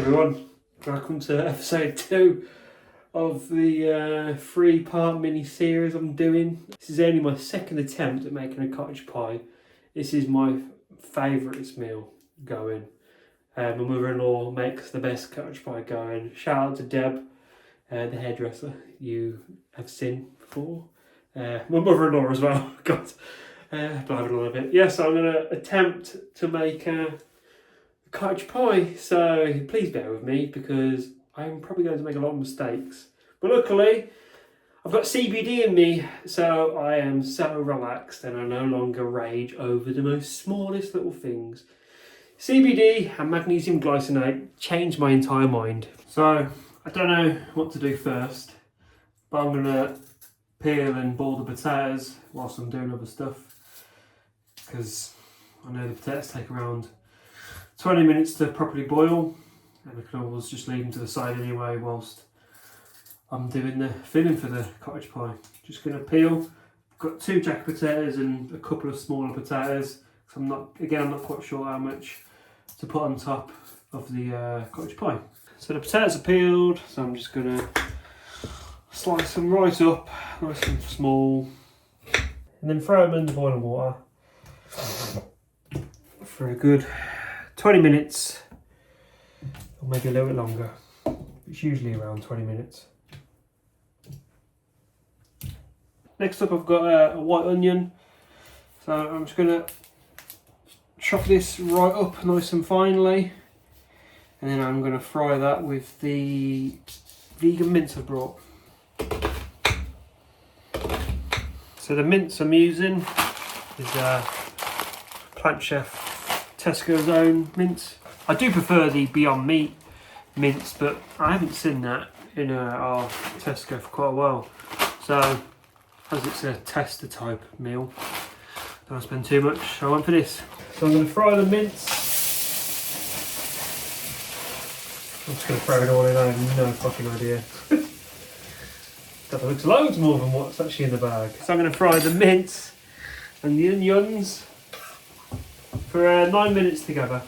everyone, welcome to episode 2 of the 3-part mini-series I'm doing. This is only my second attempt at making a cottage pie. This is my favourite meal going. My mother-in-law makes the best cottage pie going. Shout out to Deb, the hairdresser you have seen before. My mother-in-law as well. God, blabbing a little bit. Yes, I'm going to attempt to make cottage pie, so please bear with me because I'm probably going to make a lot of mistakes. But luckily, I've got CBD in me, so I am so relaxed and I no longer rage over the most smallest little things. CBD and magnesium glycinate changed my entire mind. So I don't know what to do first, but I'm going to peel and boil the potatoes whilst I'm doing other stuff, because I know the potatoes take around 20 minutes to properly boil, and I can always just leave them to the side anyway whilst I'm doing the filling for the cottage pie. Just going to peel. I've got 2 jack potatoes and a couple of smaller potatoes. So I'm not quite sure how much to put on top of the cottage pie. So the potatoes are peeled, so I'm just going to slice them right up, nice and small, and then throw them in the boiling water for a good 20 minutes, or maybe a little bit longer. It's usually around 20 minutes. Next up, I've got a white onion. So I'm just going to chop this right up nice and finely. And then I'm going to fry that with the vegan mince I brought. So the mince I'm using is Plant Chef Tesco's own mince. I do prefer the Beyond Meat mince, but I haven't seen that in our Tesco for quite a while. So, as it's a tester type meal, don't spend too much. I went for this. So I'm going to fry the mince. I'm just going to throw it all in. I have no fucking idea. That looks loads more than what's actually in the bag. So I'm going to fry the mince and the onions for 9 minutes together,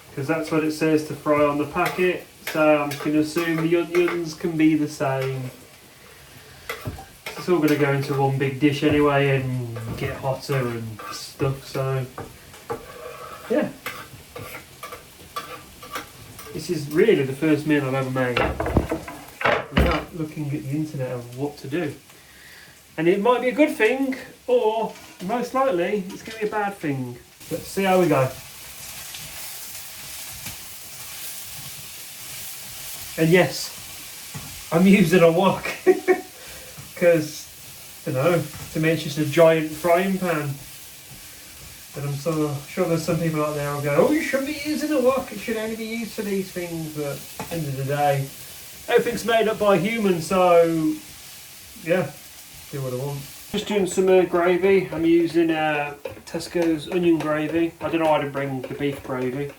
because that's what it says to fry on the packet. So I'm going to assume the onions can be the same. It's all going to go into one big dish anyway and get hotter and stuff. So yeah, this is really the first meal I've ever made without looking at the internet of what to do. And it might be a good thing, or most likely it's going to be a bad thing. Let's see how we go. And yes, I'm using a wok because, you know, to me it's just a giant frying pan. But I'm so sure there's some people out there who'll go, oh, you shouldn't be using a wok, it should only be used for these things. But at the end of the day, everything's made up by humans, so yeah, do what I want. Just doing some gravy. I'm using Tesco's onion gravy. I don't know why I didn't bring the beef gravy,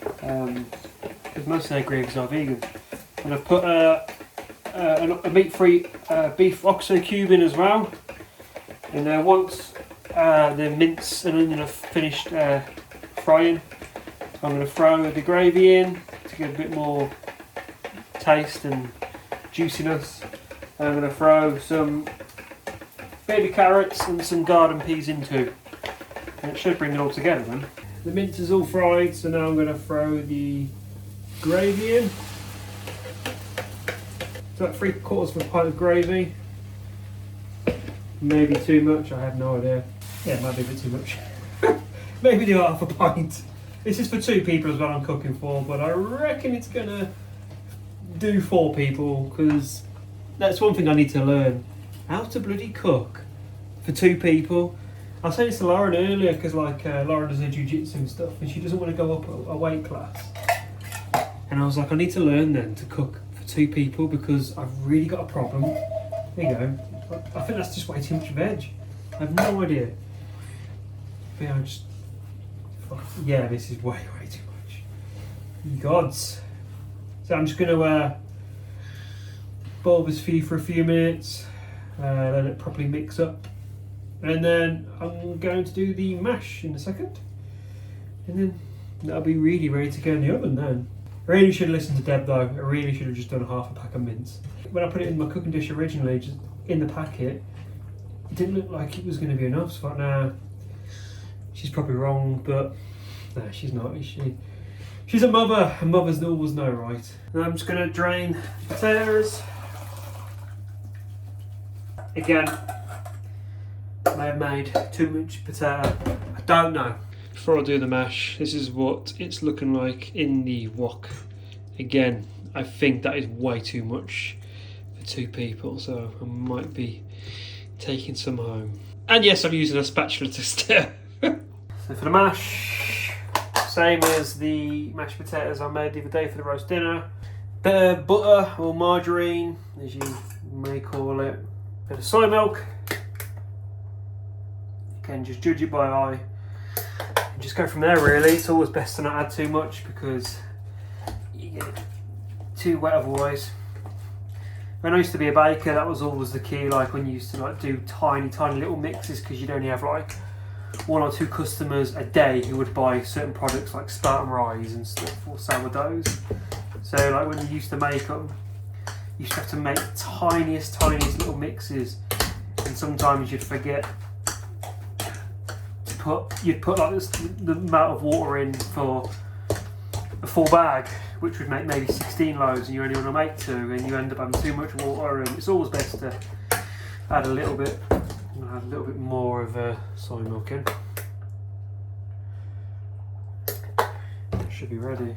because most of their gravies are vegan. And I've put a meat-free beef oxo cube in as well. And once the mince and onion are finished frying, I'm going to throw the gravy in to get a bit more taste and juiciness. And I'm going to throw some baby carrots and some garden peas in too, and it should bring it all together then. The mince is all fried, so now I'm going to throw the gravy in. So about 3/4 of a pint of gravy. Maybe too much, I have no idea. Yeah, it might be a bit too much. Maybe do half a pint. This is for 2 people as well I'm cooking for, but I reckon it's going to do 4 people, because that's one thing I need to learn. How to bloody cook for 2 people. I was saying this to Lauren earlier, because Lauren does her jiu-jitsu and stuff, and she doesn't want to go up a weight class. And I was like, I need to learn then to cook for 2 people, because I've really got a problem. There you go. I think that's just way too much veg. I have no idea. But yeah, yeah, this is way too much. Gods. So I'm just going to boil this for a few minutes. Let it properly mix up, and then I'm going to do the mash in a second, and then That'll be really ready to go in the oven then. I really should have listened to Deb though. I really should have just done half a pack of mince. When I put it in my cooking dish originally, just in the packet, it didn't look like it was going to be enough. So I thought, nah, she's probably wrong, but no, she's not, is she? She's a mother, and mothers always know right. And I'm just going to drain the potatoes. Again, I may have made too much potato. I don't know. Before I do the mash, this is what it's looking like in the wok. Again, I think that is way too much for 2 people, so I might be taking some home. And yes, I'm using a spatula to stir. So for the mash, same as the mashed potatoes I made the other day for the roast dinner. Bit of butter or margarine, as you may call it. Bit of soy milk. You can just judge it by eye. And just go from there really. It's always best to not add too much because you get it too wet otherwise. When I used to be a baker, that was always the key, like when you used to like do tiny little mixes, because you'd only have like 1 or 2 customers a day who would buy certain products like Spartan Rise and stuff, or sourdoughs. So like when you used to make them, you used to have to make tiniest little mixes, and sometimes you'd forget to put like the amount of water in for a full bag, which would make maybe 16 loaves, and you only want to make 2, and you end up having too much water. And it's always best to add a little bit. I'm going to add a little bit more of soy milk in. Should be ready.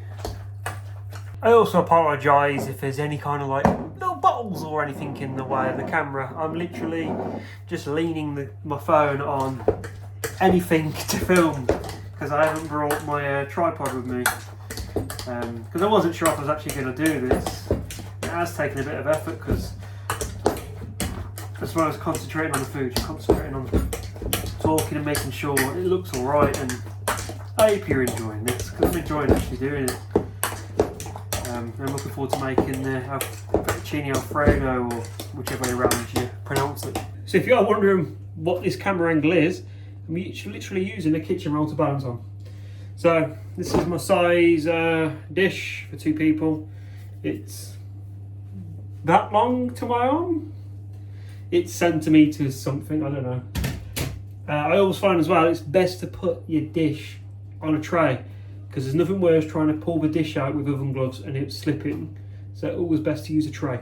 I also apologise if there's any kind of like little bottles or anything in the way of the camera. I'm literally just leaning my phone on anything to film because I haven't brought my tripod with me. Because I wasn't sure if I was actually going to do this. It has taken a bit of effort because as well as concentrating on the food, you're concentrating on talking and making sure it looks alright, and I hope you're enjoying this because I'm enjoying actually doing it. I'm looking forward to making the fettuccine alfredo, or whichever way around you pronounce it. So if you are wondering what this camera angle is, I'm literally using a kitchen roll to balance on. So this is my size dish for 2 people. It's that long to my arm. It's centimetres something, I don't know. I always find as well it's best to put your dish on a tray, because there's nothing worse trying to pull the dish out with oven gloves and it's slipping. So it's always best to use a tray.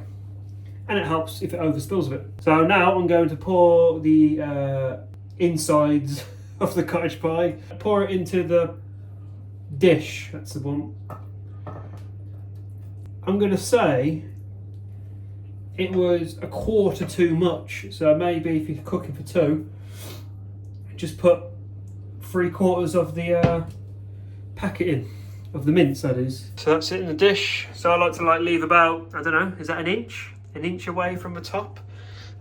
And it helps if it overspills a bit. So now I'm going to pour the insides of the cottage pie. Pour it into the dish, that's the one. I'm going to say it was a quarter too much. So maybe if you're cooking for 2, just put 3/4 of the packet in, of the mince that is. So that's it in the dish. So I like to leave about, I don't know, is that an inch away from the top?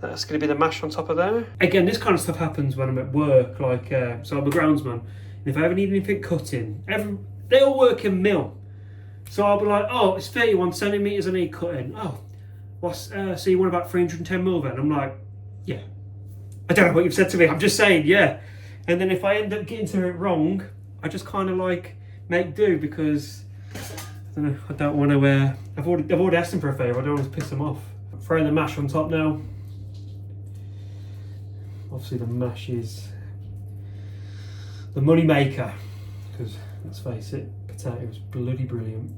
That's going to be the mash on top of there. Again, this kind of stuff happens when I'm at work, like, so I'm a groundsman. And if I ever need anything cutting, they all work in mill. So I'll be like, oh, it's 31 centimetres I need cutting. Oh, what's, so you want about 310 mil then? I'm like, yeah. I don't know what you've said to me, I'm just saying, yeah. And then if I end up getting to it wrong, I just kind of like make do, because I don't know, I don't want to, I've already asked them for a favour, I don't want to piss them off. I'm throwing the mash on top now. Obviously the mash is the money maker, because let's face it, potato is bloody brilliant.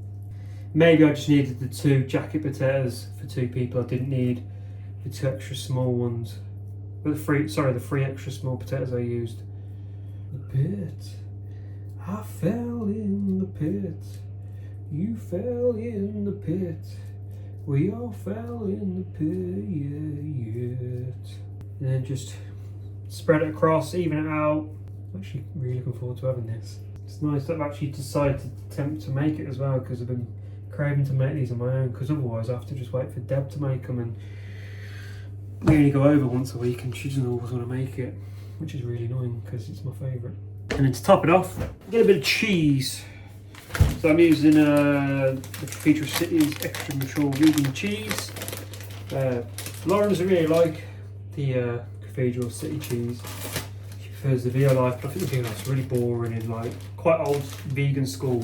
Maybe I just needed the 2 jacket potatoes for 2 people. I didn't need the 2 extra small ones. But the 3 extra small potatoes I used. The pit, I fell in the pit. You fell in the pit. We all fell in the pit. And then just spread it across, even it out. I'm actually really looking forward to having this. It's nice that I've actually decided to attempt to make it as well, because I've been craving to make these on my own, because otherwise I have to just wait for Deb to make them, and we only go over once a week and she doesn't always want to make it, which is really annoying because it's my favourite. And then to top it off, get a bit of cheese. So I'm using the Cathedral City's extra mature vegan cheese. Lauren doesn't really like the Cathedral City cheese. She prefers the veal life, but I think the veal life's really boring in like quite old vegan school.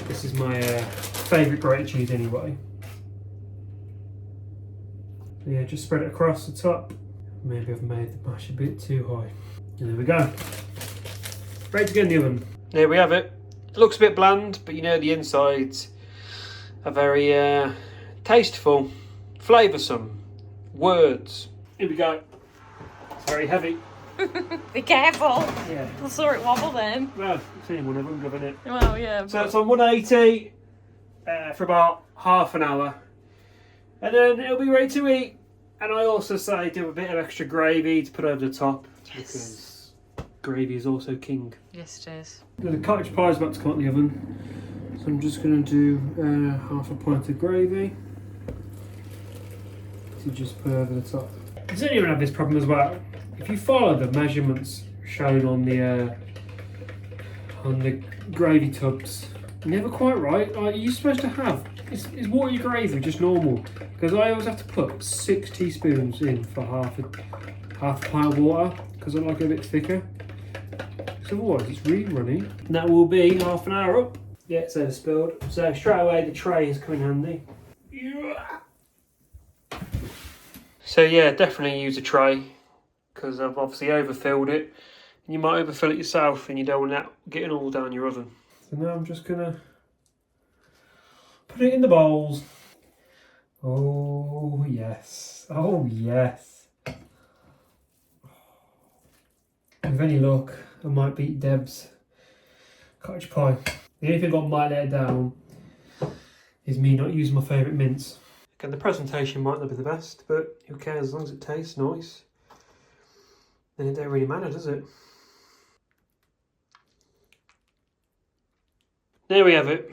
This is my favourite grated cheese anyway. So yeah, just spread it across the top. Maybe I've made the mash a bit too high. And there we go. Ready to go in the oven. There we have it. It looks a bit bland, but you know the insides are very tasteful, flavoursome. Words. Here we go. It's very heavy. Be careful. Yeah. I saw it wobble then. Well, it's only one of them, isn't it? Well, yeah. So it's on 180 for about half an hour. And then it'll be ready to eat. And I also say do a bit of extra gravy to put over the top. Yes. Because gravy is also king. Yes, it is. The cottage pie is about to come out the oven. So I'm just going to do half a pint of gravy to just put over the top. Does anyone have this problem as well? If you follow the measurements shown on the gravy tubs, never quite right. Like you're supposed to have is water your gravy just normal? Because I always have to put 6 teaspoons in for half a pint of water because I like it a bit thicker. So otherwise it's really runny. And that will be half an hour up. Yeah, it's over spilled. So straight away the tray has come in handy. So yeah, definitely use a tray because I've obviously overfilled it. And you might overfill it yourself and you don't want that getting all down your oven. So now I'm just gonna put it in the bowls. Oh yes, oh yes. With any luck, I might beat Deb's cottage pie. The only thing I might let it down is me not using my favourite mince. Again, the presentation might not be the best, but who cares as long as it tastes nice. Then it don't really matter, does it? There we have it.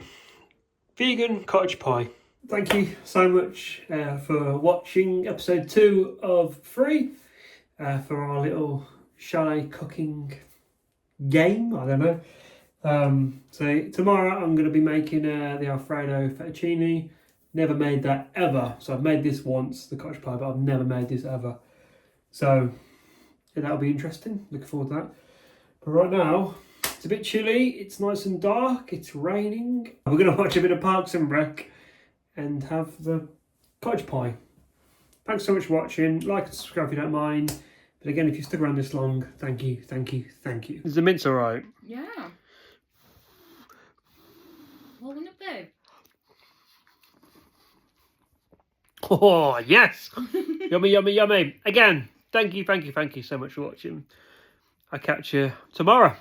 Vegan cottage pie. Thank you so much for watching episode 2 of 3 for our little chalet cooking game. I don't know. So tomorrow I'm going to be making the Alfredo fettuccine. Never made that ever. So I've made this once, the cottage pie, but I've never made this ever. So yeah, that'll be interesting. Looking forward to that. But right now, it's a bit chilly. It's nice and dark. It's raining. We're going to watch a bit of Parks and Rec and have the cottage pie. Thanks so much for watching. Like and subscribe if you don't mind. But again, if you stuck around this long, thank you, thank you, thank you. Is the mince alright? Yeah. What wouldn't it be? Oh, yes! Yummy, yummy, yummy. Again, thank you so much for watching. I'll catch you tomorrow.